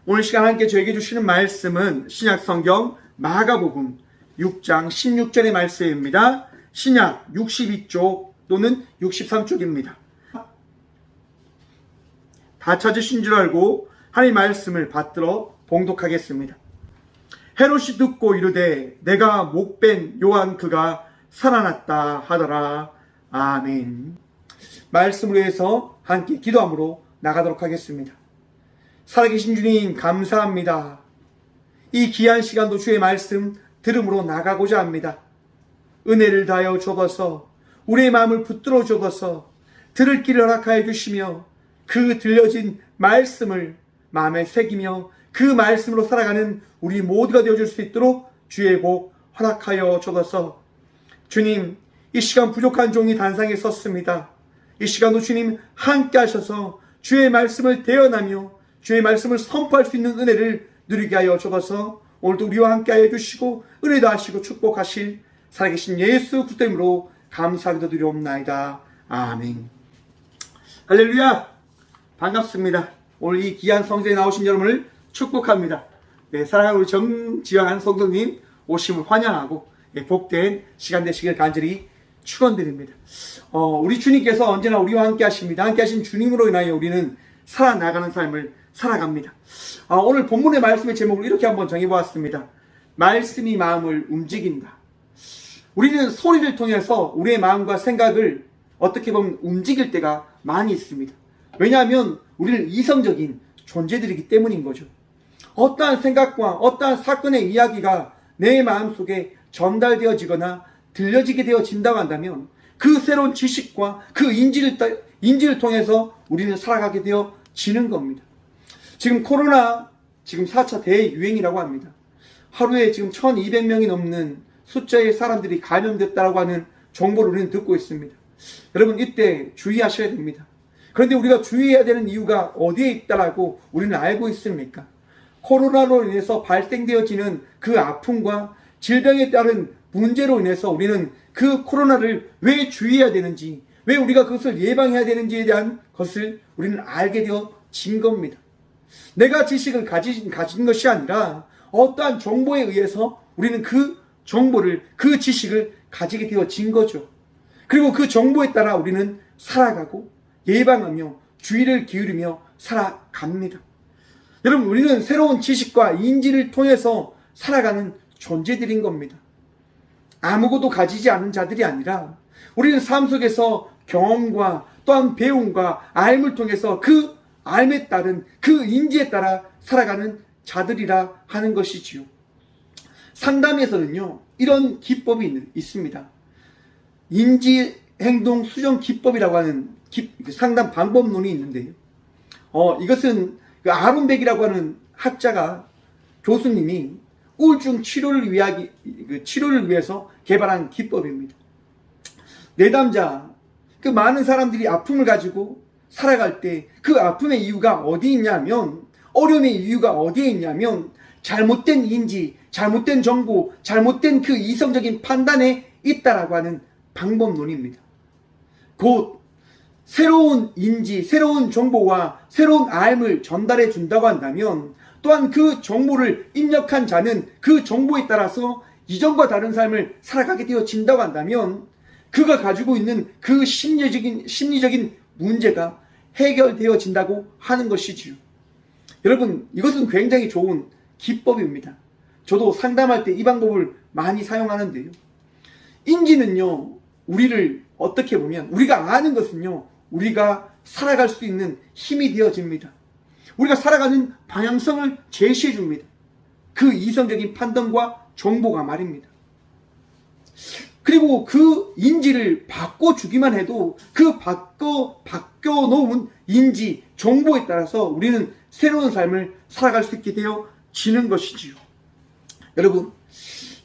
오늘 시간 함께 저에게 주시는 말씀은 신약성경 마가복음 6장 16절의 말씀입니다. 신약 62쪽 또는 63쪽입니다. 다 찾으신 줄 알고 하나님의 말씀을 받들어 봉독하겠습니다. 헤롯이 듣고 이르되 내가 목벤 요한 그가 살아났다 하더라. 아멘. 말씀을 위해서 함께 기도함으로 나가도록 하겠습니다. 살아계신 주님 감사합니다. 이 귀한 시간도 주의 말씀 들음으로 나가고자 합니다. 은혜를 다하여 주옵소서. 우리의 마음을 붙들어 주옵소서. 들을 길을 허락하여 주시며 그 들려진 말씀을 마음에 새기며 그 말씀으로 살아가는 우리 모두가 되어줄 수 있도록 주의 복 허락하여 주옵소서. 주님, 이 시간 부족한 종이 단상에 섰습니다. 이 시간도 주님 함께 하셔서 주의 말씀을 대언하며 주의 말씀을 선포할 수 있는 은혜를 누리게 하여 주옵소서. 오늘도 우리와 함께 하여 주시고 은혜도 하시고 축복하실 살아계신 예수 그리스도 이름으로 감사하기도 드리옵나이다. 아멘. 할렐루야. 반갑습니다. 오늘 이 귀한 성전에 나오신 여러분을 축복합니다. 네, 사랑하는 우리 정지환 성도님 오심을 환영하고 복된 시간 되시길 간절히 축원드립니다. 우리 주님께서 언제나 우리와 함께 하십니다. 함께 하신 주님으로 인하여 우리는 살아나가는 삶을 살아갑니다. 오늘 본문의 말씀의 제목을 이렇게 한번 정해보았습니다. 말씀이 마음을 움직인다. 우리는 소리를 통해서 우리의 마음과 생각을 어떻게 보면 움직일 때가 많이 있습니다. 왜냐하면 우리는 이성적인 존재들이기 때문인 거죠. 어떠한 생각과 어떠한 사건의 이야기가 내 마음속에 전달되어지거나 들려지게 되어진다고 한다면 그 새로운 지식과 그 인지를 통해서 우리는 살아가게 되어지는 겁니다. 지금 코로나 지금 4차 대유행이라고 합니다. 하루에 지금 1200명이 넘는 숫자의 사람들이 감염됐다고 하는 정보를 우리는 듣고 있습니다. 여러분 이때 주의하셔야 됩니다. 그런데 우리가 주의해야 되는 이유가 어디에 있다라고 우리는 알고 있습니까? 코로나로 인해서 발생되어지는 그 아픔과 질병에 따른 문제로 인해서 우리는 그 코로나를 왜 주의해야 되는지, 왜 우리가 그것을 예방해야 되는지에 대한 것을 우리는 알게 되어진 겁니다. 내가 지식을 가진 것이 아니라 어떠한 정보에 의해서 우리는 그 정보를, 그 지식을 가지게 되어진 거죠. 그리고 그 정보에 따라 우리는 살아가고 예방하며 주의를 기울이며 살아갑니다. 여러분, 우리는 새로운 지식과 인지를 통해서 살아가는 존재들인 겁니다. 아무것도 가지지 않은 자들이 아니라 우리는 삶 속에서 경험과 또한 배움과 알을 통해서 그 알에 따른 그 인지에 따라 살아가는 자들이라 하는 것이지요. 상담에서는요, 이런 기법이 있습니다. 인지 행동 수정 기법이라고 하는 상담 방법론이 있는데요. 이것은 아론백이라고 하는 학자가, 교수님이 우울증 치료를 위해서 개발한 기법입니다. 내담자, 그 많은 사람들이 아픔을 가지고 살아갈 때 그 아픔의 이유가 어디 있냐면, 어려움의 이유가 어디에 있냐면 잘못된 인지, 잘못된 정보, 잘못된 그 이성적인 판단에 있다라고 하는 방법론입니다. 곧 새로운 인지, 새로운 정보와 새로운 알을 전달해 준다고 한다면 또한 그 정보를 입력한 자는 그 정보에 따라서 이전과 다른 삶을 살아가게 되어진다고 한다면 그가 가지고 있는 그 심리적인 문제가 해결되어진다고 하는 것이지요. 여러분, 이것은 굉장히 좋은 기법입니다. 저도 상담할 때 이 방법을 많이 사용하는데요. 인지는요, 우리를 어떻게 보면 우리가 아는 것은요, 우리가 살아갈 수 있는 힘이 되어집니다. 우리가 살아가는 방향성을 제시해 줍니다. 그 이성적인 판단과 정보가 말입니다. 그리고 그 인지를 바꿔주기만 해도 그 바꿔놓은 인지, 정보에 따라서 우리는 새로운 삶을 살아갈 수 있게 되어지는 것이지요. 여러분,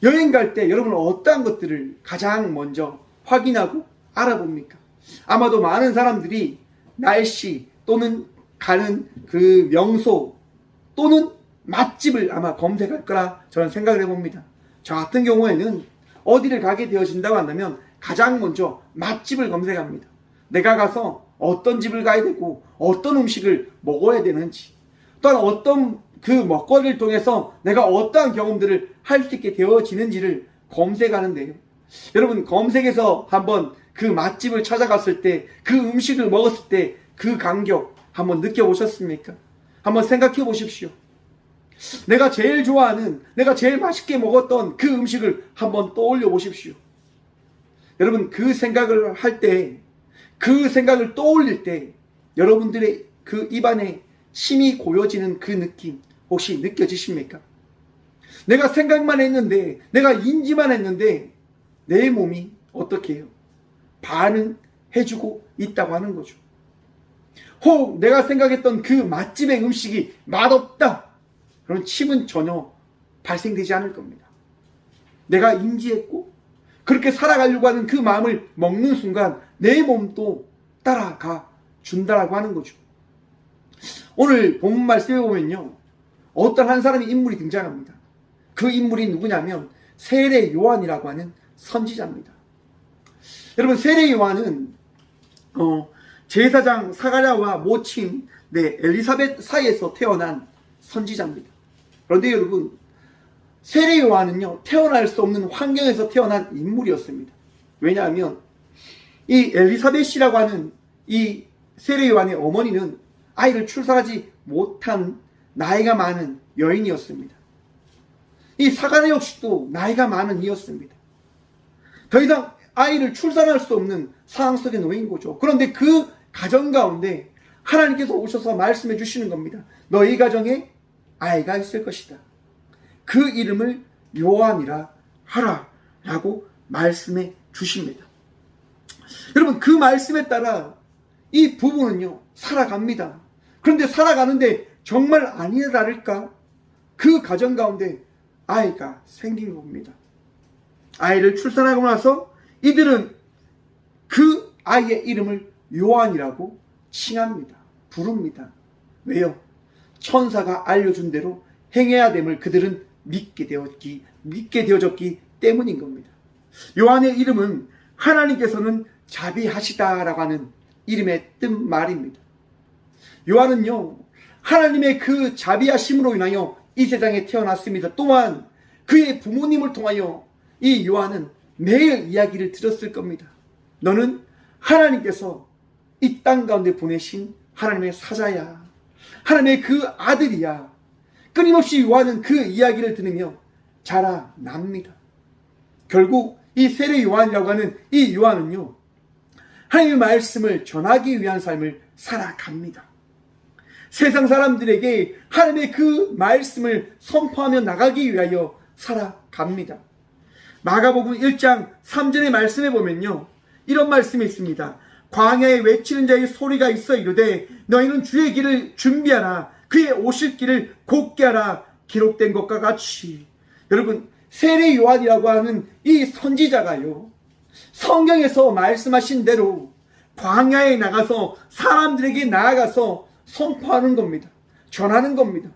여행 갈 때 여러분은 어떠한 것들을 가장 먼저 확인하고 알아봅니까? 아마도 많은 사람들이 날씨 또는 가는 그 명소 또는 맛집을 아마 검색할 거라 저는 생각을 해봅니다. 저 같은 경우에는 어디를 가게 되어진다고 한다면 가장 먼저 맛집을 검색합니다. 내가 가서 어떤 집을 가야 되고 어떤 음식을 먹어야 되는지, 또한 어떤 그 먹거리를 통해서 내가 어떠한 경험들을 할 수 있게 되어지는지를 검색하는데요. 여러분, 검색해서 한번 그 맛집을 찾아갔을 때, 그 음식을 먹었을 때 그 감격 한번 느껴보셨습니까? 한번 생각해 보십시오. 내가 제일 좋아하는, 내가 제일 맛있게 먹었던 그 음식을 한번 떠올려 보십시오. 여러분, 그 생각을 할 때, 그 생각을 떠올릴 때 여러분들의 그 입안에 침이 고여지는 그 느낌 혹시 느껴지십니까? 내가 생각만 했는데, 내가 인지만 했는데 내 몸이 어떻게 해요? 반응해주고 있다고 하는 거죠. 혹 내가 생각했던 그 맛집의 음식이 맛없다, 그런 침은 전혀 발생되지 않을 겁니다. 내가 인지했고 그렇게 살아가려고 하는 그 마음을 먹는 순간 내 몸도 따라가 준다라고 하는 거죠. 오늘 본문 말씀에 보면요, 어떤 한 사람의 인물이 등장합니다. 그 인물이 누구냐면 세례 요한이라고 하는 선지자입니다. 여러분, 세례 요한은 제사장 사가랴와 모친 엘리사벳 사이에서 태어난 선지자입니다. 그런데 여러분, 세례 요한은요, 태어날 수 없는 환경에서 태어난 인물이었습니다. 왜냐하면 이 엘리사벳이라고 하는 이 세례 요한의 어머니는 아이를 출산하지 못한 나이가 많은 여인이었습니다. 이 사가랴 역시도 나이가 많은 이였습니다. 더 이상 아이를 출산할 수 없는 상황 속에 놓인 거죠. 그런데 그 가정 가운데 하나님께서 오셔서 말씀해 주시는 겁니다. 너희 가정에 아이가 있을 것이다. 그 이름을 요한이라 하라 라고 말씀해 주십니다. 여러분, 그 말씀에 따라 이 부부는요 살아갑니다. 그런데 살아가는데 정말 아니나 다를까 그 가정 가운데 아이가 생긴 겁니다. 아이를 출산하고 나서 이들은 그 아이의 이름을 요한이라고 칭합니다. 부릅니다. 왜요? 천사가 알려준 대로 행해야 됨을 그들은 믿게 되어졌기 때문인 겁니다. 요한의 이름은 하나님께서는 자비하시다라고 하는 이름의 뜻 말입니다. 요한은요, 하나님의 그 자비하심으로 인하여 이 세상에 태어났습니다. 또한 그의 부모님을 통하여 이 요한은 매일 이야기를 들었을 겁니다. 너는 하나님께서 이 땅 가운데 보내신 하나님의 사자야, 하나님의 그 아들이야. 끊임없이 요한은 그 이야기를 들으며 자라납니다. 결국 이 세례 요한이라고 하는 이 요한은요, 하나님의 말씀을 전하기 위한 삶을 살아갑니다. 세상 사람들에게 하나님의 그 말씀을 선포하며 나가기 위하여 살아갑니다. 마가복음 1장 3절의 말씀에 보면요, 이런 말씀이 있습니다. 광야에 외치는 자의 소리가 있어 이르되 너희는 주의 길을 준비하라, 그의 오실 길을 곧게 하라, 기록된 것과 같이. 여러분, 세례 요한이라고 하는 이 선지자가요, 성경에서 말씀하신 대로 광야에 나가서 사람들에게 나아가서 선포하는 겁니다. 전하는 겁니다.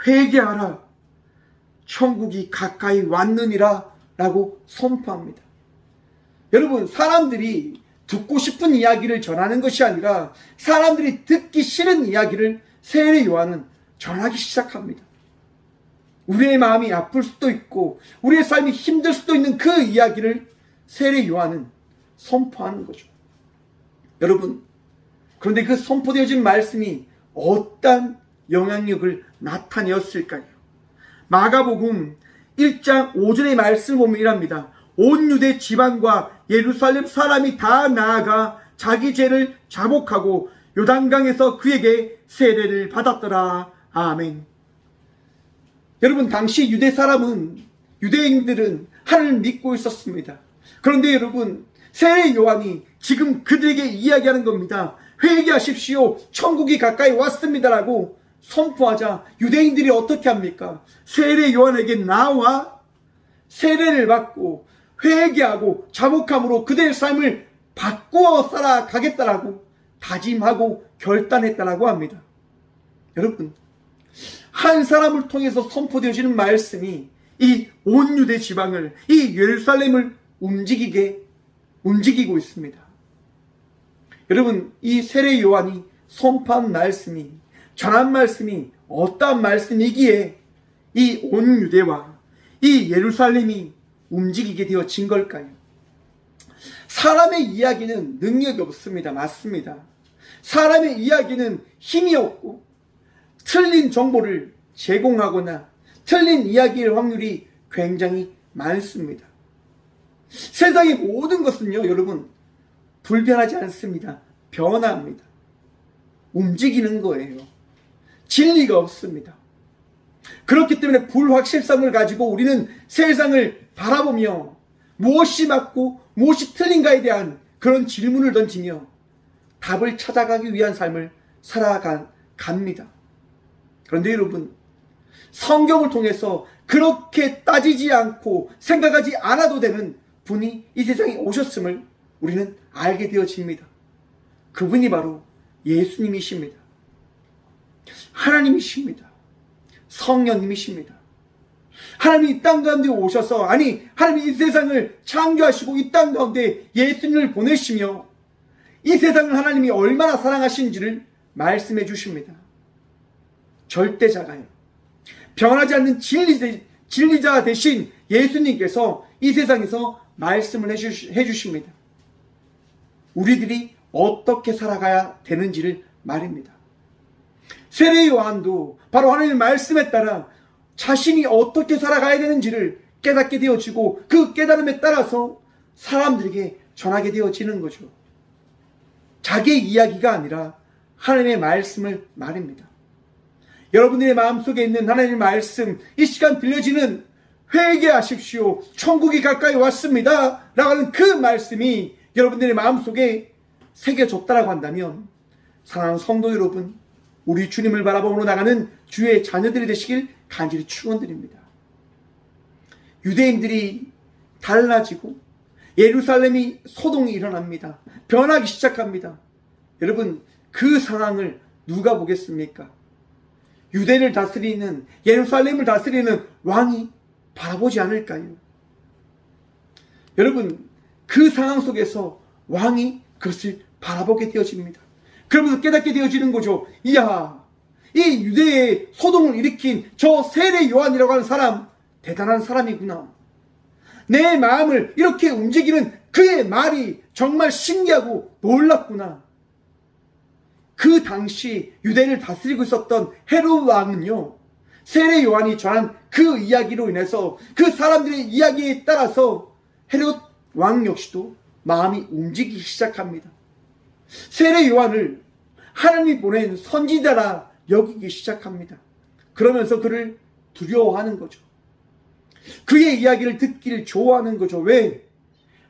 회개하라, 천국이 가까이 왔느니라 라고 선포합니다. 여러분, 사람들이 듣고 싶은 이야기를 전하는 것이 아니라 사람들이 듣기 싫은 이야기를 세례 요한은 전하기 시작합니다. 우리의 마음이 아플 수도 있고 우리의 삶이 힘들 수도 있는 그 이야기를 세례 요한은 선포하는 거죠. 여러분, 그런데 그 선포되어진 말씀이 어떤 영향력을 나타내었을까요? 마가복음 1장 5절의 말씀을 보면 이랍니다. 온 유대 지방과 예루살렘 사람이 다 나아가 자기 죄를 자복하고 요단강에서 그에게 세례를 받았더라. 아멘. 여러분, 당시 유대인들은 하나님을 믿고 있었습니다. 그런데 여러분, 세례 요한이 지금 그들에게 이야기하는 겁니다. 회개하십시오, 천국이 가까이 왔습니다라고 선포하자 유대인들이 어떻게 합니까? 세례 요한에게 나와 세례를 받고 회개하고 자복함으로 그들의 삶을 바꾸어 살아가겠다라고 다짐하고 결단했다라고 합니다. 여러분, 한 사람을 통해서 선포되어지는 말씀이 이 온 유대 지방을, 이 예루살렘을 움직이고 있습니다. 여러분, 이 세례 요한이 선포한 말씀이 전한 말씀이 어떠한 말씀이기에 이 온 유대와 이 예루살렘이 움직이게 되어진 걸까요? 사람의 이야기는 능력이 없습니다. 맞습니다. 사람의 이야기는 힘이 없고 틀린 정보를 제공하거나 틀린 이야기일 확률이 굉장히 많습니다. 세상의 모든 것은요, 여러분, 불변하지 않습니다. 변합니다. 움직이는 거예요. 진리가 없습니다. 그렇기 때문에 불확실성을 가지고 우리는 세상을 바라보며 무엇이 맞고 무엇이 틀린가에 대한 그런 질문을 던지며 답을 찾아가기 위한 삶을 살아갑니다. 그런데 여러분, 성경을 통해서 그렇게 따지지 않고 생각하지 않아도 되는 분이 이 세상에 오셨음을 우리는 알게 되어집니다. 그분이 바로 예수님이십니다. 하나님이십니다. 성령님이십니다. 하나님이 이 땅 가운데 오셔서, 하나님이 이 세상을 창조하시고 이 땅 가운데 예수님을 보내시며 이 세상을 하나님이 얼마나 사랑하신지를 말씀해 주십니다. 절대자가요, 변하지 않는 진리자 대신 예수님께서 이 세상에서 말씀을 해주십니다. 우리들이 어떻게 살아가야 되는지를 말입니다. 세례 요한도 바로 하나님의 말씀에 따라 자신이 어떻게 살아가야 되는지를 깨닫게 되어지고 그 깨달음에 따라서 사람들에게 전하게 되어지는 거죠. 자기의 이야기가 아니라 하나님의 말씀을 말입니다. 여러분들의 마음속에 있는 하나님의 말씀, 이 시간 들려지는 회개하십시오, 천국이 가까이 왔습니다 라고 하는 그 말씀이 여러분들의 마음속에 새겨졌다라고 한다면, 사랑하는 성도 여러분, 우리 주님을 바라보며 나가는 주의 자녀들이 되시길 간절히 축원드립니다. 유대인들이 달라지고 예루살렘이 소동이 일어납니다. 변하기 시작합니다. 여러분, 그 상황을 누가 보겠습니까? 유대를 다스리는, 예루살렘을 다스리는 왕이 바라보지 않을까요? 여러분, 그 상황 속에서 왕이 그것을 바라보게 되어집니다. 그러면서 깨닫게 되어지는 거죠. 이야, 이 유대의 소동을 일으킨 저 세례 요한이라고 하는 사람, 대단한 사람이구나. 내 마음을 이렇게 움직이는 그의 말이 정말 신기하고 놀랍구나. 그 당시 유대를 다스리고 있었던 헤롯 왕은요, 세례 요한이 전한 그 이야기로 인해서 그 사람들의 이야기에 따라서 헤롯 왕 역시도 마음이 움직이기 시작합니다. 세례 요한을 하나님이 보낸 선지자라 여기기 시작합니다. 그러면서 그를 두려워하는 거죠. 그의 이야기를 듣기를 좋아하는 거죠. 왜?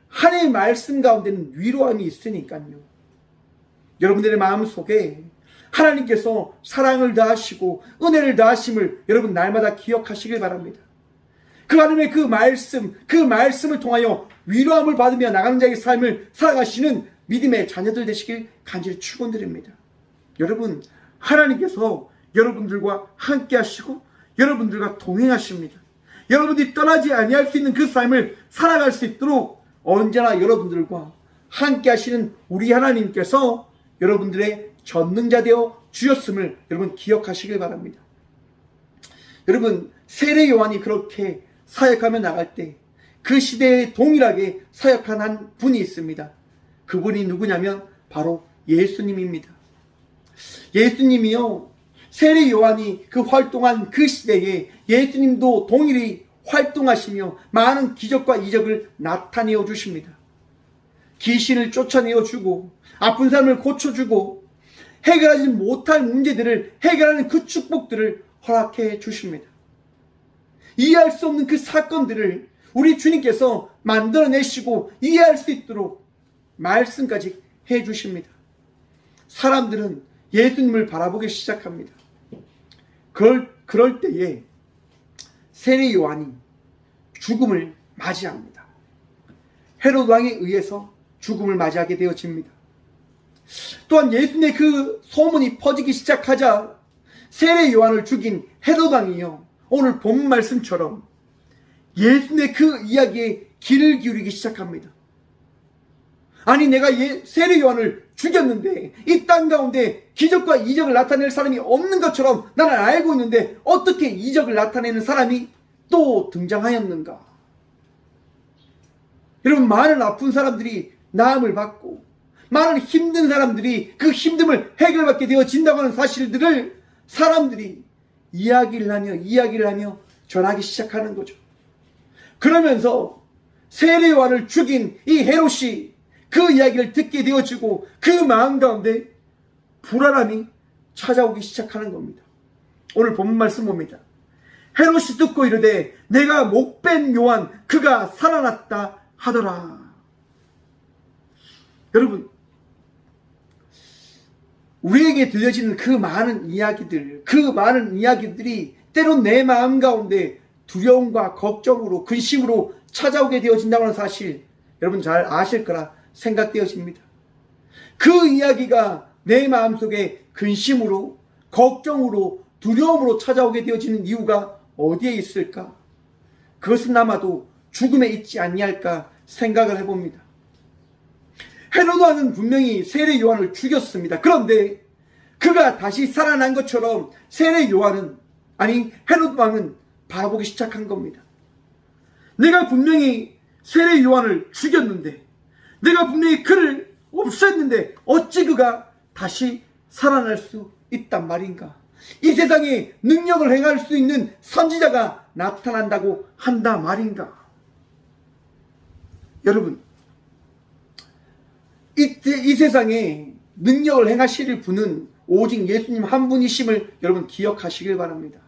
하나님의 말씀 가운데는 위로함이 있으니까요. 여러분들의 마음속에 하나님께서 사랑을 다하시고 은혜를 다하심을 여러분 날마다 기억하시길 바랍니다. 그 하나님의 그 말씀을 통하여 위로함을 받으며 나가는 자의 삶을 살아가시는 믿음의 자녀들 되시길 간절히 축원드립니다. 여러분, 하나님께서 여러분들과 함께 하시고 여러분들과 동행하십니다. 여러분들이 떠나지 아니할 수 있는 그 삶을 살아갈 수 있도록 언제나 여러분들과 함께 하시는 우리 하나님께서 여러분들의 전능자 되어 주셨음을 여러분 기억하시길 바랍니다. 여러분, 세례 요한이 그렇게 사역하며 나갈 때 그 시대에 동일하게 사역한 한 분이 있습니다. 그분이 누구냐면 바로 예수님입니다. 예수님이요, 세례 요한이 그 활동한 그 시대에 예수님도 동일히 활동하시며 많은 기적과 이적을 나타내어 주십니다. 귀신을 쫓아내어 주고 아픈 사람을 고쳐주고 해결하지 못할 문제들을 해결하는 그 축복들을 허락해 주십니다. 이해할 수 없는 그 사건들을 우리 주님께서 만들어내시고 이해할 수 있도록 말씀까지 해 주십니다. 사람들은 예수님을 바라보기 시작합니다. 그럴 때에 세례 요한이 죽음을 맞이합니다. 헤롯 왕에 의해서 죽음을 맞이하게 되어집니다. 또한 예수님의 그 소문이 퍼지기 시작하자 세례 요한을 죽인 헤롯 왕이요, 오늘 본 말씀처럼 예수님의 그 이야기에 귀를 기울이기 시작합니다. 아니 내가 세례 요한을 죽였는데 이 땅 가운데 기적과 이적을 나타낼 사람이 없는 것처럼 나는 알고 있는데 어떻게 이적을 나타내는 사람이 또 등장하였는가? 여러분, 많은 아픈 사람들이 나음을 받고 많은 힘든 사람들이 그 힘듦을 해결받게 되어진다고 하는 사실들을 사람들이 이야기를 하며 전하기 시작하는 거죠. 그러면서 세례 요한을 죽인 이 헤롯이 그 이야기를 듣게 되어지고 그 마음 가운데 불안함이 찾아오기 시작하는 겁니다. 오늘 본문 말씀 봅니다. 헤롯이 듣고 이르되 내가 목벤 요한 그가 살아났다 하더라. 여러분, 우리에게 들려지는 그 많은 이야기들이 때론 내 마음 가운데 두려움과 걱정으로 근심으로 찾아오게 되어진다고 하는 사실 여러분 잘 아실 거라 생각되어집니다. 그 이야기가 내 마음속에 근심으로 걱정으로 두려움으로 찾아오게 되어지는 이유가 어디에 있을까? 그것은 아마도 죽음에 있지 아니할까 생각을 해봅니다. 헤롯 왕은 분명히 세례 요한을 죽였습니다. 그런데 그가 다시 살아난 것처럼 헤롯 왕은 바라보기 시작한 겁니다. 내가 분명히 세례 요한을 죽였는데, 내가 분명히 그를 없앴는데 어찌 그가 다시 살아날 수 있단 말인가? 이 세상에 능력을 행할 수 있는 선지자가 나타난다고 한다 말인가? 여러분, 이 세상에 능력을 행하실 분은 오직 예수님 한 분이심을 여러분 기억하시길 바랍니다.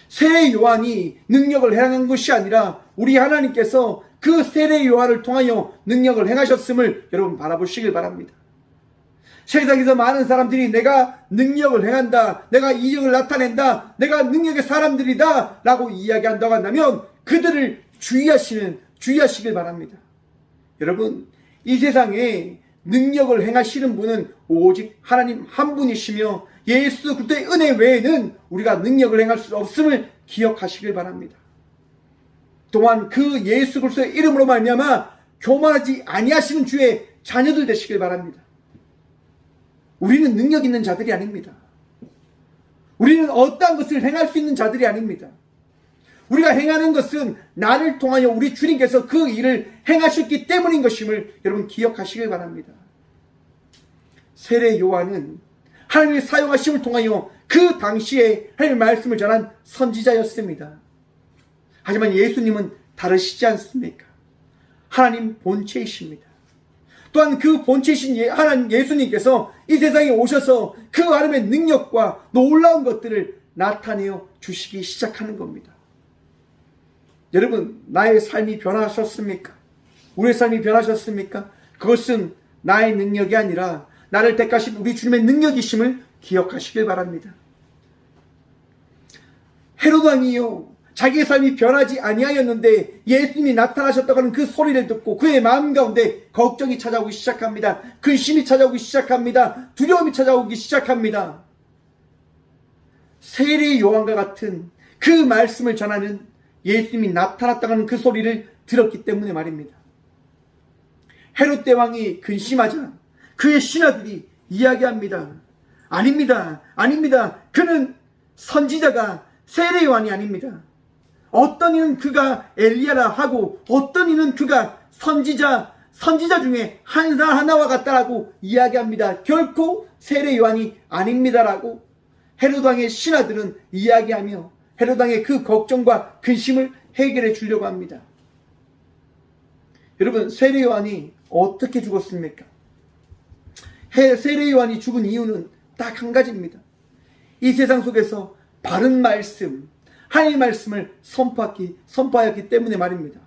세례 요한이 능력을 행한 것이 아니라 우리 하나님께서 그 세례 요한을 통하여 능력을 행하셨음을 여러분 바라보시길 바랍니다. 세상에서 많은 사람들이 내가 능력을 행한다, 내가 이적을 나타낸다, 내가 능력의 사람들이다 라고 이야기한다고 한다면 그들을 주의하시길 바랍니다. 여러분, 이 세상에 능력을 행하시는 분은 오직 하나님 한 분이시며 예수 그리스도의 은혜 외에는 우리가 능력을 행할 수 없음을 기억하시길 바랍니다. 또한 그 예수 그리스도의 이름으로 말미암아 교만하지 아니하시는 주의 자녀들 되시길 바랍니다. 우리는 능력 있는 자들이 아닙니다. 우리는 어떠한 것을 행할 수 있는 자들이 아닙니다. 우리가 행하는 것은 나를 통하여 우리 주님께서 그 일을 행하셨기 때문인 것임을 여러분 기억하시길 바랍니다. 세례 요한은 하나님의 사용하심을 통하여 그 당시에 하나님의 말씀을 전한 선지자였습니다. 하지만 예수님은 다르시지 않습니까? 하나님 본체이십니다. 또한 그 본체이신 하나님 예수님께서 이 세상에 오셔서 그 하나님의 능력과 놀라운 것들을 나타내어 주시기 시작하는 겁니다. 여러분, 나의 삶이 변하셨습니까? 우리의 삶이 변하셨습니까? 그것은 나의 능력이 아니라 나를 택하신 우리 주님의 능력이심을 기억하시길 바랍니다. 헤롯 왕이요, 자기의 삶이 변하지 아니하였는데 예수님이 나타나셨다고 하는 그 소리를 듣고 그의 마음 가운데 걱정이 찾아오기 시작합니다. 근심이 찾아오기 시작합니다. 두려움이 찾아오기 시작합니다. 세례 요한과 같은 그 말씀을 전하는 예수님이 나타났다고 하는 그 소리를 들었기 때문에 말입니다. 헤롯 대왕이 근심하자 그의 신하들이 이야기합니다. 아닙니다. 그는 선지자가 세례 요한이 아닙니다. 어떤 이는 그가 엘리야라 하고 어떤 이는 그가 선지자 중에 한 사람 하나와 같다라고 이야기합니다. 결코 세례 요한이 아닙니다라고 헤롯 왕의 신하들은 이야기하며 헤롯 왕의 그 걱정과 근심을 해결해 주려고 합니다. 여러분, 세례 요한이 어떻게 죽었습니까? 세례 요한이 죽은 이유는 딱 한 가지입니다. 이 세상 속에서 바른 말씀, 하나님의 말씀을 선포하였기 때문에 말입니다.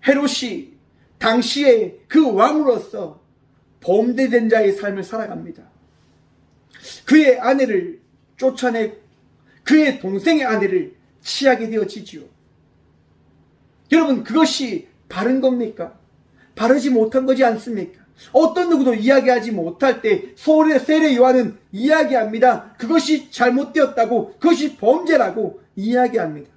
헤롯이 당시에 그 왕으로서 범죄된 자의 삶을 살아갑니다. 그의 아내를 쫓아내고 그의 동생의 아내를 취하게 되어지지요. 여러분, 그것이 바른 겁니까? 바르지 못한 거지 않습니까? 어떤 누구도 이야기하지 못할 때 세례 요한은 이야기합니다. 그것이 잘못되었다고, 그것이 범죄라고 이야기합니다.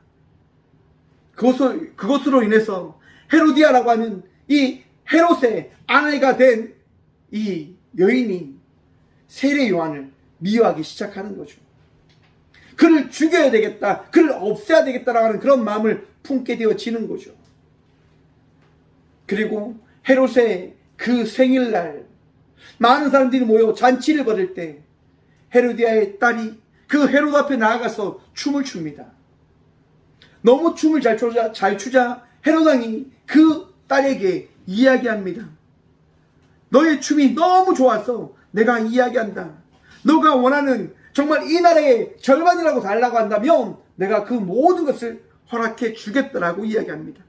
그것으로 인해서 헤로디아라고 하는 이 헤롯의 아내가 된 이 여인이 세례 요한을 미워하기 시작하는 거죠. 그를 죽여야 되겠다, 그를 없애야 되겠다라고 하는 그런 마음을 품게 되어지는 거죠. 그리고 헤롯의 그 생일날 많은 사람들이 모여 잔치를 벌일 때 헤로디아의 딸이 그 헤롯 앞에 나아가서 춤을 춥니다. 너무 춤을 잘 추자 헤롯 왕이 그 딸에게 이야기합니다. 너의 춤이 너무 좋아서 내가 이야기한다. 너가 원하는 정말 이 나라의 절반이라도 달라고 한다면 내가 그 모든 것을 허락해 주겠다라고 이야기합니다.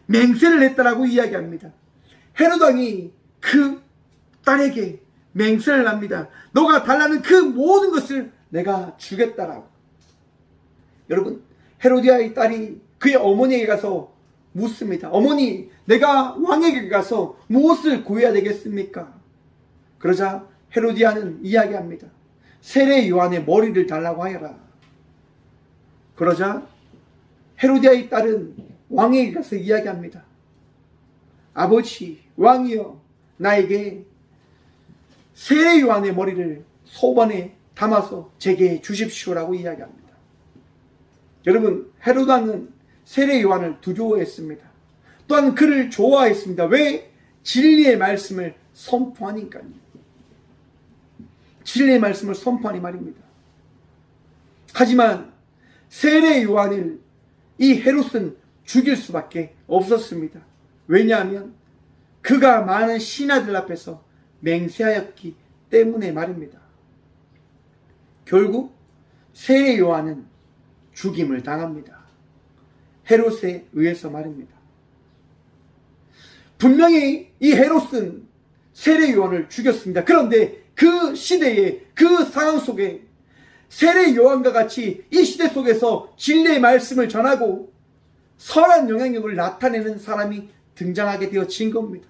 맹세를 했다라고 이야기합니다. 헤롯 왕이 그 딸에게 맹세를 합니다. 너가 달라는 그 모든 것을 내가 주겠다라고. 여러분, 헤로디아의 딸이 그의 어머니에게 가서 묻습니다. 어머니, 내가 왕에게 가서 무엇을 구해야 되겠습니까? 그러자 헤로디아는 이야기합니다. 세례 요한의 머리를 달라고 하여라. 그러자 헤로디아의 딸은 왕에게 가서 이야기합니다. 아버지, 왕이여, 나에게 세례 요한의 머리를 소반에 담아서 제게 주십시오라고 이야기합니다. 여러분, 헤롯 왕은 세례 요한을 두려워했습니다. 또한 그를 좋아했습니다. 왜? 진리의 말씀을 선포하니까요. 진리의 말씀을 선포하니 말입니다. 하지만 세례 요한을 이 헤롯은 죽일 수밖에 없었습니다. 왜냐하면 그가 많은 신하들 앞에서 맹세하였기 때문에 말입니다. 결국 세례 요한은 죽임을 당합니다. 헤롯에 의해서 말입니다. 분명히 이 헤롯은 세례 요한을 죽였습니다. 그런데 그 시대에, 그 상황 속에 세례 요한과 같이 이 시대 속에서 진리의 말씀을 전하고 선한 영향력을 나타내는 사람이 등장하게 되어진 겁니다.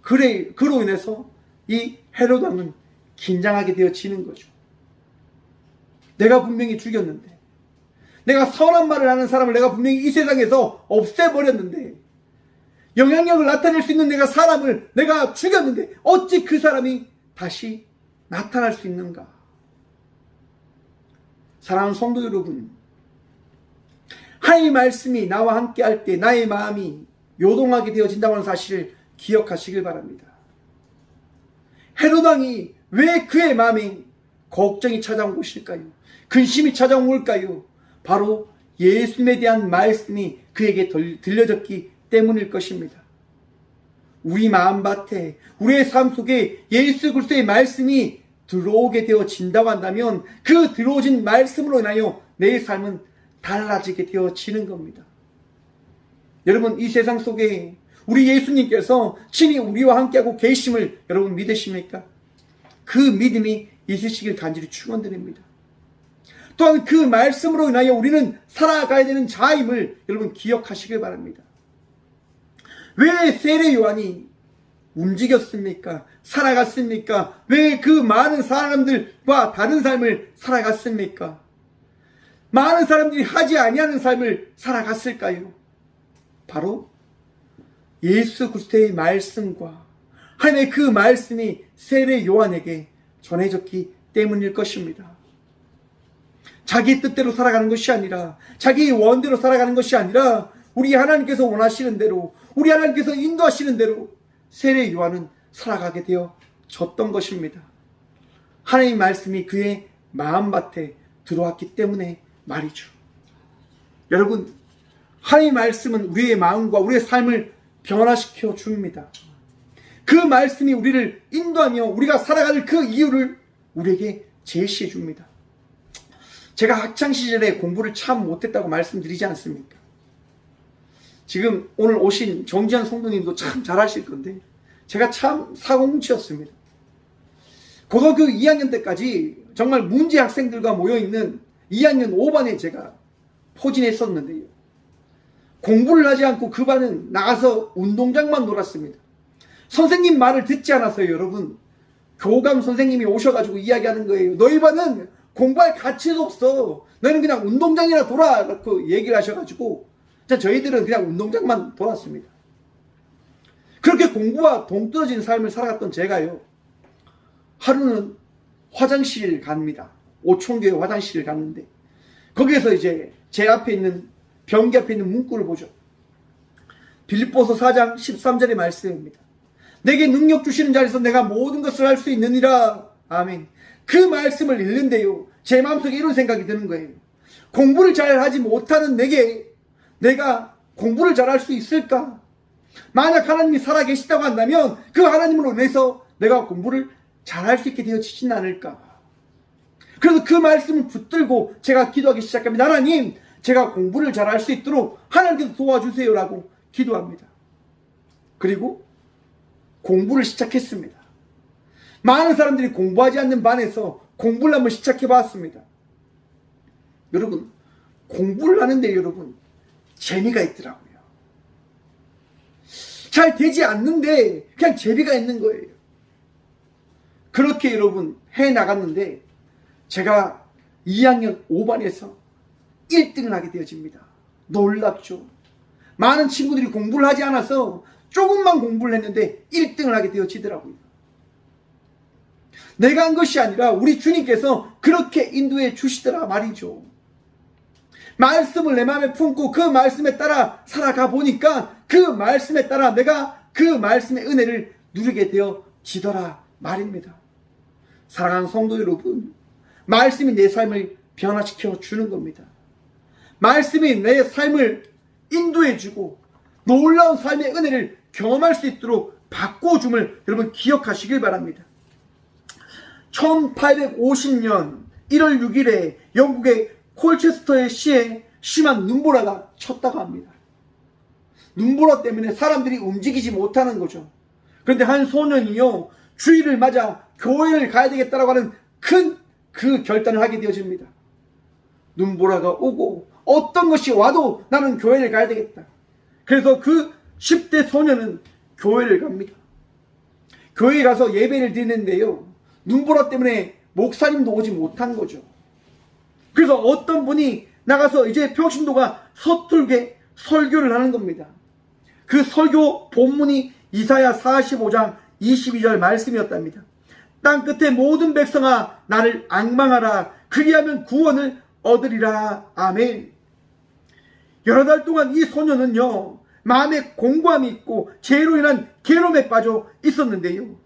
그로 인해서 이 헤롯 왕은 긴장하게 되어지는 거죠. 내가 분명히 죽였는데, 내가 선한 말을 하는 사람을 내가 분명히 이 세상에서 없애버렸는데, 영향력을 나타낼 수 있는 사람을 내가 죽였는데 어찌 그 사람이 다시 나타날 수 있는가? 사랑하는 성도 여러분, 하나님의 말씀이 나와 함께 할 때 나의 마음이 요동하게 되어진다고 하는 사실을 기억하시길 바랍니다. 헤롯 왕이 왜 그의 마음에 걱정이 찾아온 것일까요? 근심이 찾아온 걸까요? 바로 예수님에 대한 말씀이 그에게 들려졌기 때문일 것입니다. 우리 마음밭에, 우리의 삶 속에 예수 그리스도의 말씀이 들어오게 되어진다고 한다면 그 들어오진 말씀으로 인하여 내 삶은 달라지게 되어지는 겁니다. 여러분, 이 세상 속에 우리 예수님께서 친히 우리와 함께하고 계심을 여러분 믿으십니까? 그 믿음이 있으시길 간절히 축원드립니다. 또한 그 말씀으로 인하여 우리는 살아가야 되는 자임을 여러분 기억하시길 바랍니다. 왜 세례 요한이 움직였습니까? 살아갔습니까? 왜 그 많은 사람들과 다른 삶을 살아갔습니까? 많은 사람들이 하지 아니하는 삶을 살아갔을까요? 바로 예수 그리스도의 말씀과 하나님의 그 말씀이 세례 요한에게 전해졌기 때문일 것입니다. 자기 뜻대로 살아가는 것이 아니라, 자기 원대로 살아가는 것이 아니라 우리 하나님께서 원하시는 대로, 우리 하나님께서 인도하시는 대로 세례 요한은 살아가게 되어졌던 것입니다. 하나님의 말씀이 그의 마음밭에 들어왔기 때문에 말이죠. 여러분, 하나님의 말씀은 우리의 마음과 우리의 삶을 변화시켜 줍니다. 그 말씀이 우리를 인도하며 우리가 살아갈 그 이유를 우리에게 제시해 줍니다. 제가 학창시절에 공부를 참 못했다고 말씀드리지 않습니까? 지금 오늘 오신 정지한 성도님도 참 잘하실 건데 제가 참 사고뭉치였습니다. 고등학교 2학년 때까지 정말 문제 학생들과 모여있는 2학년 5반에 제가 포진했었는데요. 공부를 하지 않고 그 반은 나가서 운동장만 놀았습니다. 선생님 말을 듣지 않았어요. 여러분, 교감 선생님이 오셔가지고 이야기하는 거예요. 너희 반은 공부할 가치도 없어. 너희는 그냥 운동장이나 돌아. 라고 얘기를 하셔가지고 저희들은 그냥 운동장만 돌았습니다. 그렇게 공부와 동떨어진 삶을 살아갔던 제가요, 하루는 화장실 갑니다. 오촌교회 화장실을 갔는데, 거기에서 이제 제 앞에 있는, 변기 앞에 있는 문구를 보죠. 빌립보서 4장 13절의 말씀입니다. 내게 능력 주시는 자리에서 내가 모든 것을 할 수 있느니라. 아멘. 그 말씀을 읽는데요, 제 마음속에 이런 생각이 드는 거예요. 공부를 잘 하지 못하는 내가 공부를 잘 할 수 있을까? 만약 하나님이 살아계시다고 한다면 그 하나님으로 인해서 내가 공부를 잘 할 수 있게 되어지진 않을까? 그래서 그 말씀을 붙들고 제가 기도하기 시작합니다. 하나님, 제가 공부를 잘 할 수 있도록 하나님께서 도와주세요라고 기도합니다. 그리고 공부를 시작했습니다. 많은 사람들이 공부하지 않는 반에서 공부를 한번 시작해 봤습니다. 여러분, 공부를 하는데 여러분, 재미가 있더라고요. 잘 되지 않는데 그냥 재미가 있는 거예요. 그렇게 여러분 해 나갔는데 제가 2학년 5반에서 1등을 하게 되어집니다. 놀랍죠? 많은 친구들이 공부를 하지 않아서 조금만 공부를 했는데 1등을 하게 되어지더라고요. 내가 한 것이 아니라 우리 주님께서 그렇게 인도해 주시더라 말이죠. 말씀을 내 마음에 품고 그 말씀에 따라 살아가 보니까 그 말씀에 따라 내가 그 말씀의 은혜를 누리게 되어지더라 말입니다. 사랑하는 성도 여러분, 말씀이 내 삶을 변화시켜 주는 겁니다. 말씀이 내 삶을 인도해 주고 놀라운 삶의 은혜를 경험할 수 있도록 바꿔줌을 여러분 기억하시길 바랍니다. 1850년 1월 6일에 영국의 콜체스터의 시에 심한 눈보라가 쳤다고 합니다. 눈보라 때문에 사람들이 움직이지 못하는 거죠. 그런데 한 소년이요, 주일을 맞아 교회를 가야 되겠다라고 하는 큰 그 결단을 하게 되어집니다. 눈보라가 오고 어떤 것이 와도 나는 교회를 가야 되겠다. 그래서 그 10대 소년은 교회를 갑니다. 교회에 가서 예배를 드리는데요, 눈보라 때문에 목사님도 오지 못한 거죠. 그래서 어떤 분이 나가서 이제 평신도가 서툴게 설교를 하는 겁니다. 그 설교 본문이 이사야 45장 22절 말씀이었답니다. 땅 끝에 모든 백성아 나를 앙망하라. 그리하면 구원을 얻으리라. 아멘. 여러 달 동안 이 소년은요, 마음에 공고함이 있고 죄로 인한 괴로움에 빠져 있었는데요,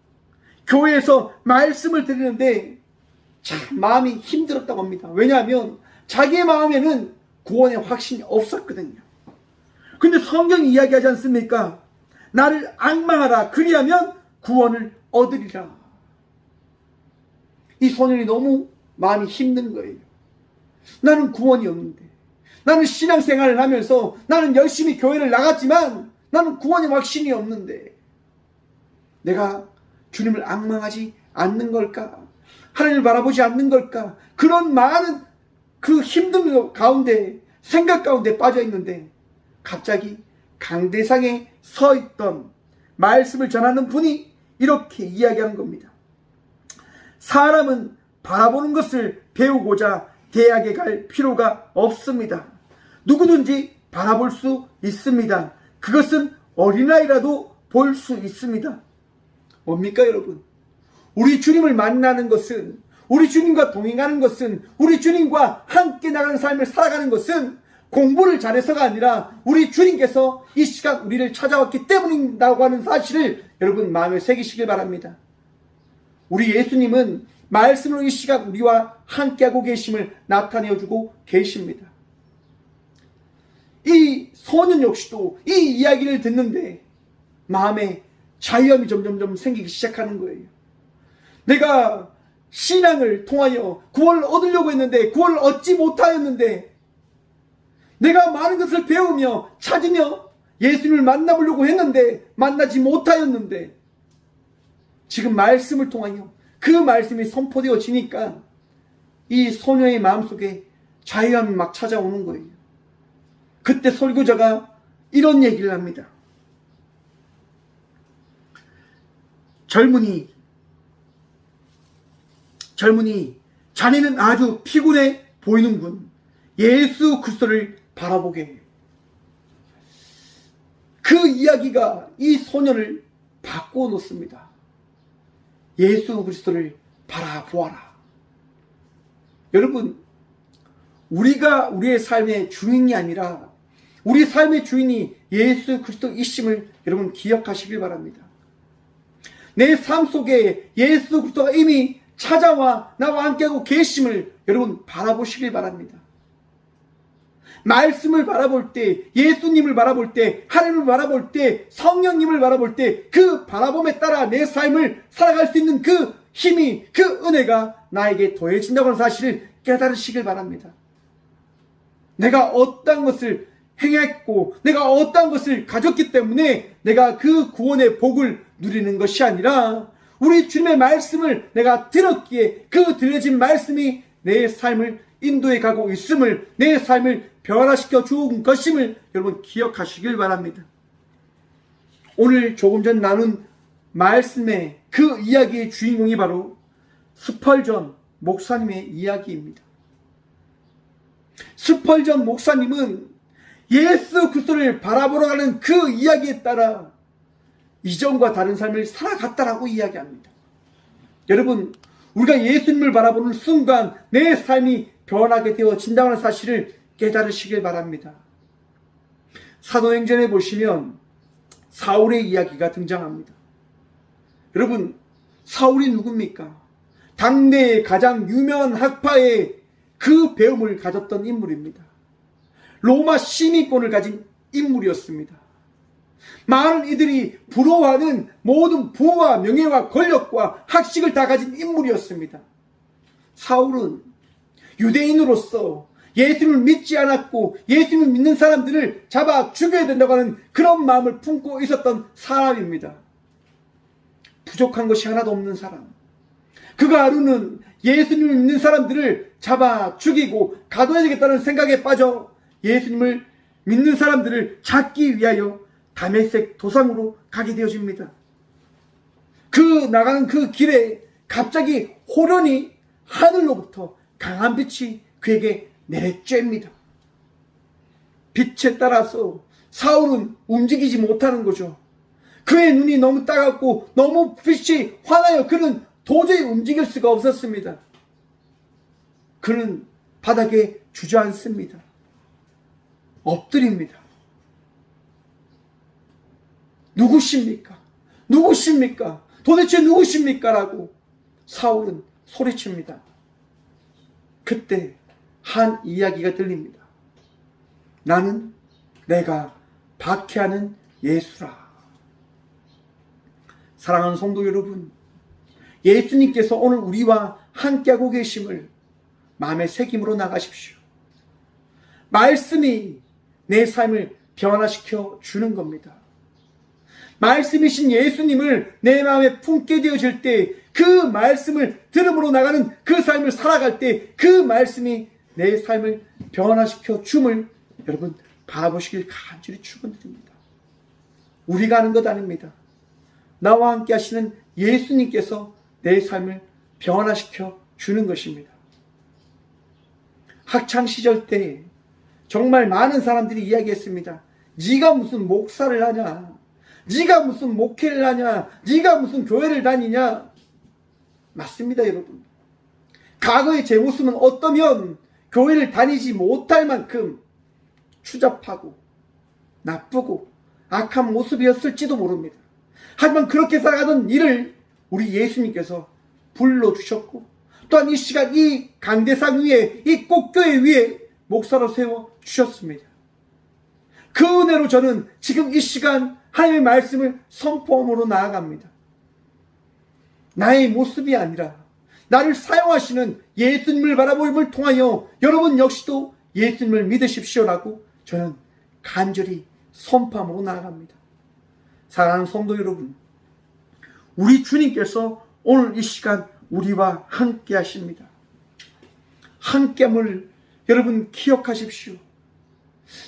교회에서 말씀을 드리는데 참 마음이 힘들었다고 합니다. 왜냐하면 자기의 마음에는 구원의 확신이 없었거든요. 근데 성경이 이야기하지 않습니까? 나를 앙망하라. 그리하면 구원을 얻으리라. 이 소년이 너무 마음이 힘든 거예요. 나는 구원이 없는데, 나는 신앙생활을 하면서 나는 열심히 교회를 나갔지만 나는 구원의 확신이 없는데 내가 주님을 앙망하지 않는 걸까? 하나님을 바라보지 않는 걸까? 그런 많은 그 힘든 가운데, 생각 가운데 빠져 있는데 갑자기 강대상에 서 있던 말씀을 전하는 분이 이렇게 이야기하는 겁니다. 사람은 바라보는 것을 배우고자 대학에 갈 필요가 없습니다. 누구든지 바라볼 수 있습니다. 그것은 어린아이라도 볼 수 있습니다. 뭡니까 여러분? 우리 주님을 만나는 것은, 우리 주님과 동행하는 것은, 우리 주님과 함께 나가는 삶을 살아가는 것은 공부를 잘해서가 아니라 우리 주님께서 이 시간 우리를 찾아왔기 때문이라고 하는 사실을 여러분 마음에 새기시길 바랍니다. 우리 예수님은 말씀으로 이 시간 우리와 함께하고 계심을 나타내어주고 계십니다. 이 소년 역시도 이 이야기를 듣는데 마음에 자유함이 점점점 생기기 시작하는 거예요. 내가 신앙을 통하여 구원을 얻으려고 했는데 구원을 얻지 못하였는데, 내가 많은 것을 배우며 찾으며 예수님을 만나보려고 했는데 만나지 못하였는데, 지금 말씀을 통하여 그 말씀이 선포되어지니까 이 소녀의 마음속에 자유함이 막 찾아오는 거예요. 그때 설교자가 이런 얘기를 합니다. 젊은이, 자네는 아주 피곤해 보이는군. 예수 그리스도를 바라보게. 그 이야기가 이 소년을 바꾸어 놓습니다. 예수 그리스도를 바라보아라. 여러분, 우리가 우리의 삶의 주인이 아니라 우리 삶의 주인이 예수 그리스도이심을 여러분 기억하시길 바랍니다. 내 삶 속에 예수 그리스도가 이미 찾아와 나와 함께하고 계심을 여러분 바라보시길 바랍니다. 말씀을 바라볼 때, 예수님을 바라볼 때, 하나님을 바라볼 때, 성령님을 바라볼 때 그 바라봄에 따라 내 삶을 살아갈 수 있는 그 힘이, 그 은혜가 나에게 더해진다고 하는 사실을 깨달으시길 바랍니다. 내가 어떤 것을 행했고 내가 어떤 것을 가졌기 때문에 내가 그 구원의 복을 누리는 것이 아니라 우리 주님의 말씀을 내가 들었기에 그 들려진 말씀이 내 삶을 인도해 가고 있음을, 내 삶을 변화시켜 준 것임을 여러분 기억하시길 바랍니다. 오늘 조금 전 나눈 말씀의 그 이야기의 주인공이 바로 스펄전 목사님의 이야기입니다. 스펄전 목사님은 예수 그리스도를 바라보러 가는 그 이야기에 따라 이전과 다른 삶을 살아갔다라고 이야기합니다. 여러분, 우리가 예수님을 바라보는 순간 내 삶이 변하게 되어진다는 사실을 깨달으시길 바랍니다. 사도행전에 보시면 사울의 이야기가 등장합니다. 여러분, 사울이 누굽니까? 당대의 가장 유명한 학파의 그 배움을 가졌던 인물입니다. 로마 시민권을 가진 인물이었습니다. 많은 이들이 부러워하는 모든 부와 명예와 권력과 학식을 다 가진 인물이었습니다. 사울은 유대인으로서 예수님을 믿지 않았고 예수님을 믿는 사람들을 잡아 죽여야 된다고 하는 그런 마음을 품고 있었던 사람입니다. 부족한 것이 하나도 없는 사람. 그가 하루는 예수님을 믿는 사람들을 잡아 죽이고 가둬야 되겠다는 생각에 빠져 예수님을 믿는 사람들을 잡기 위하여 다메섹 도상으로 가게 되어집니다. 나가는 그 길에 갑자기 호련히 하늘로부터 강한 빛이 그에게 내리쬐입니다. 빛에 따라서 사울은 움직이지 못하는 거죠. 그의 눈이 너무 따갑고 너무 빛이 환하여 그는 도저히 움직일 수가 없었습니다. 그는 바닥에 주저앉습니다. 엎드립니다. 누구십니까? 누구십니까? 도대체 누구십니까? 라고 사울은 소리칩니다. 그때 한 이야기가 들립니다. 나는 내가 박해하는 예수라. 사랑하는 성도 여러분, 예수님께서 오늘 우리와 함께하고 계심을 마음의 새김으로 나가십시오. 말씀이 내 삶을 변화시켜 주는 겁니다. 말씀이신 예수님을 내 마음에 품게 되어질 때 그 말씀을 들음으로 나가는 그 삶을 살아갈 때 그 말씀이 내 삶을 변화시켜 줌을 여러분 바라보시길 간절히 축원드립니다. 우리가 하는 것 아닙니다. 나와 함께 하시는 예수님께서 내 삶을 변화시켜 주는 것입니다. 학창시절 때 정말 많은 사람들이 이야기했습니다. 네가 무슨 목사를 하냐? 네가 무슨 목회를 하냐? 네가 무슨 교회를 다니냐? 맞습니다, 여러분. 과거의 제 모습은 어떠면 교회를 다니지 못할 만큼 추잡하고 나쁘고 악한 모습이었을지도 모릅니다. 하지만 그렇게 살아가던 이를 우리 예수님께서 불러주셨고 또한 이 시간 이 강대상 위에 이 꽃교회 위에 목사로 세워주셨습니다. 그 은혜로 저는 지금 이 시간 하나님의 말씀을 선포함으로 나아갑니다. 나의 모습이 아니라 나를 사용하시는 예수님을 바라보임을 통하여 여러분 역시도 예수님을 믿으십시오라고 저는 간절히 선포함으로 나아갑니다. 사랑하는 성도 여러분, 우리 주님께서 오늘 이 시간 우리와 함께 하십니다. 함께함을 여러분 기억하십시오.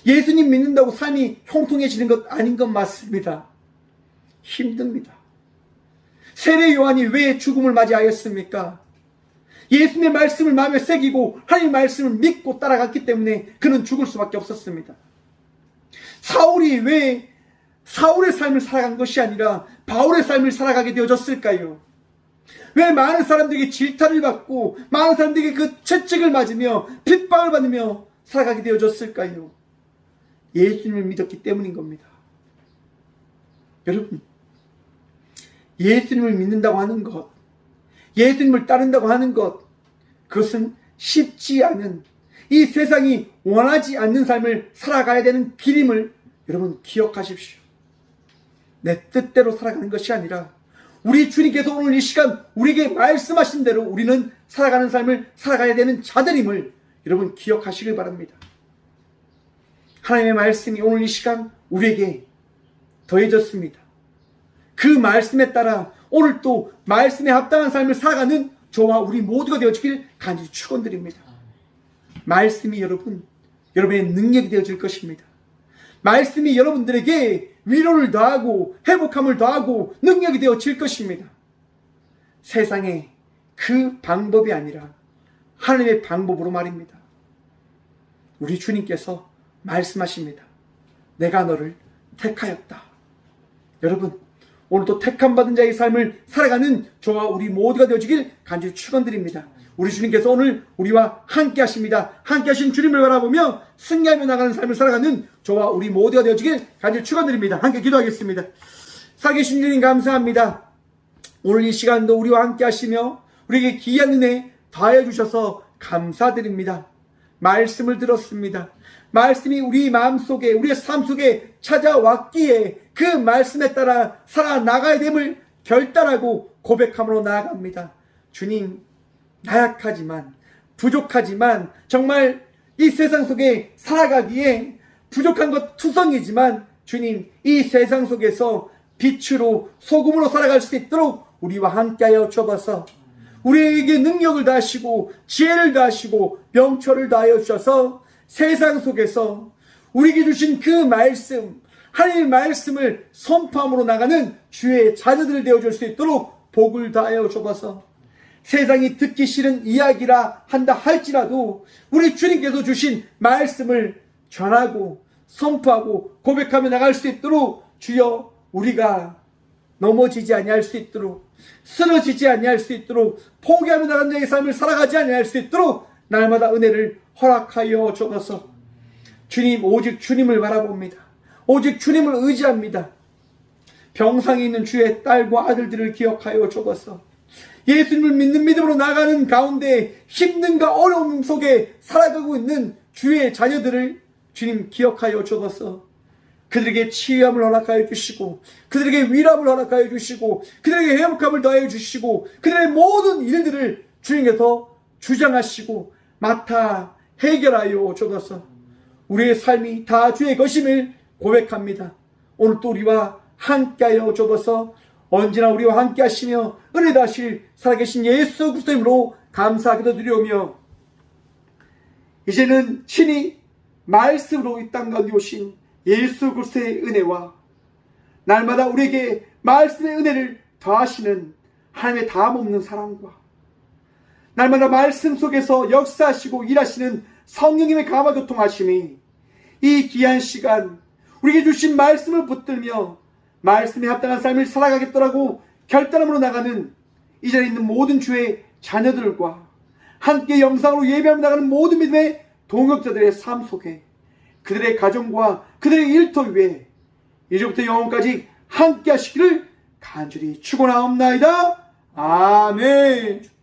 예수님 믿는다고 삶이 형통해지는 것 아닌 것 맞습니다. 힘듭니다. 세례 요한이 왜 죽음을 맞이하였습니까? 예수님의 말씀을 마음에 새기고 하나님의 말씀을 믿고 따라갔기 때문에 그는 죽을 수밖에 없었습니다. 사울이 왜 사울의 삶을 살아간 것이 아니라 바울의 삶을 살아가게 되어졌을까요? 왜 많은 사람들에게 질타를 받고 많은 사람들에게 그 채찍을 맞으며 핍박을 받으며 살아가게 되어졌을까요? 예수님을 믿었기 때문인 겁니다. 여러분, 예수님을 믿는다고 하는 것, 예수님을 따른다고 하는 것, 그것은 쉽지 않은, 이 세상이 원하지 않는 삶을 살아가야 되는 길임을 여러분 기억하십시오. 내 뜻대로 살아가는 것이 아니라 우리 주님께서 오늘 이 시간 우리에게 말씀하신 대로 우리는 살아가는 삶을 살아가야 되는 자들임을 여러분 기억하시길 바랍니다. 하나님의 말씀이 오늘 이 시간 우리에게 더해졌습니다. 그 말씀에 따라 오늘 또 말씀에 합당한 삶을 살아가는 저와 우리 모두가 되어지길 간절히 축원드립니다. 말씀이 여러분의 능력이 되어질 것입니다. 말씀이 여러분들에게 위로를 더하고 회복함을 더하고 능력이 되어질 것입니다. 세상에 그 방법이 아니라 하나님의 방법으로 말입니다. 우리 주님께서 말씀하십니다. 내가 너를 택하였다. 여러분, 오늘도 택함받은 자의 삶을 살아가는 저와 우리 모두가 되어지길 간절히 축원드립니다. 우리 주님께서 오늘 우리와 함께 하십니다. 함께 하신 주님을 바라보며 승리하며 나가는 삶을 살아가는 저와 우리 모두가 되어지길 간절히 축원드립니다. 함께 기도하겠습니다. 살아계신 주님 감사합니다. 오늘 이 시간도 우리와 함께 하시며 우리에게 귀한 은혜 더하여 주셔서 감사드립니다. 말씀을 들었습니다. 말씀이 우리 마음속에 우리의 삶 속에 찾아왔기에 그 말씀에 따라 살아나가야 됨을 결단하고 고백함으로 나아갑니다. 주님, 나약하지만 부족하지만 정말 이 세상 속에 살아가기에 부족한 것 투성이지만 주님, 이 세상 속에서 빛으로 소금으로 살아갈 수 있도록 우리와 함께하여 주셔서 우리에게 능력을 다하시고 지혜를 다하시고 명철을 다하여 주셔서 세상 속에서 우리에게 주신 그 말씀, 하나님의 말씀을 선포함으로 나가는 주의 자녀들 되어줄 수 있도록 복을 다하여 주셔서 세상이 듣기 싫은 이야기라 한다 할지라도 우리 주님께서 주신 말씀을 전하고 선포하고 고백하며 나갈 수 있도록 주여, 우리가 넘어지지 아니할 수 있도록, 쓰러지지 아니할 수 있도록, 포기하며 나가는 자의 삶을 살아가지 아니할 수 있도록 날마다 은혜를 허락하여 주셔서 주님, 오직 주님을 바라봅니다. 오직 주님을 의지합니다. 병상에 있는 주의 딸과 아들들을 기억하여 주셔서 예수님을 믿는 믿음으로 나가는 가운데 힘든가 어려움 속에 살아가고 있는 주의 자녀들을 주님 기억하여 주셔서 그들에게 치유함을 허락하여 주시고 그들에게 위로함을 허락하여 주시고 그들에게 회복함을 더하여 주시고 그들의 모든 일들을 주님께서 주장하시고 맡아 해결하여 주셔서 우리의 삶이 다 주의 것임을 고백합니다. 오늘 또 우리와 함께하여 주셔서 언제나 우리와 함께 하시며 은혜 다하실 살아계신 예수 그리스도 이름으로 감사하기도 드리오며 이제는 친히 말씀으로 이 땅 가운데 오신 예수 그리스도의 은혜와 날마다 우리에게 말씀의 은혜를 더하시는 하나님의 다함없는 사랑과 날마다 말씀 속에서 역사하시고 일하시는 성령님의 감화 교통하심이 이 귀한 시간 우리에게 주신 말씀을 붙들며 말씀에 합당한 삶을 살아가겠더라고 결단함으로 나가는 이 자리에 있는 모든 주의 자녀들과 함께 영상으로 예배하며 나가는 모든 믿음의 동역자들의 삶 속에 그들의 가정과 그들의 일터 위에 이제부터 영원까지 함께 하시기를 간절히 축원하옵나이다. 아멘.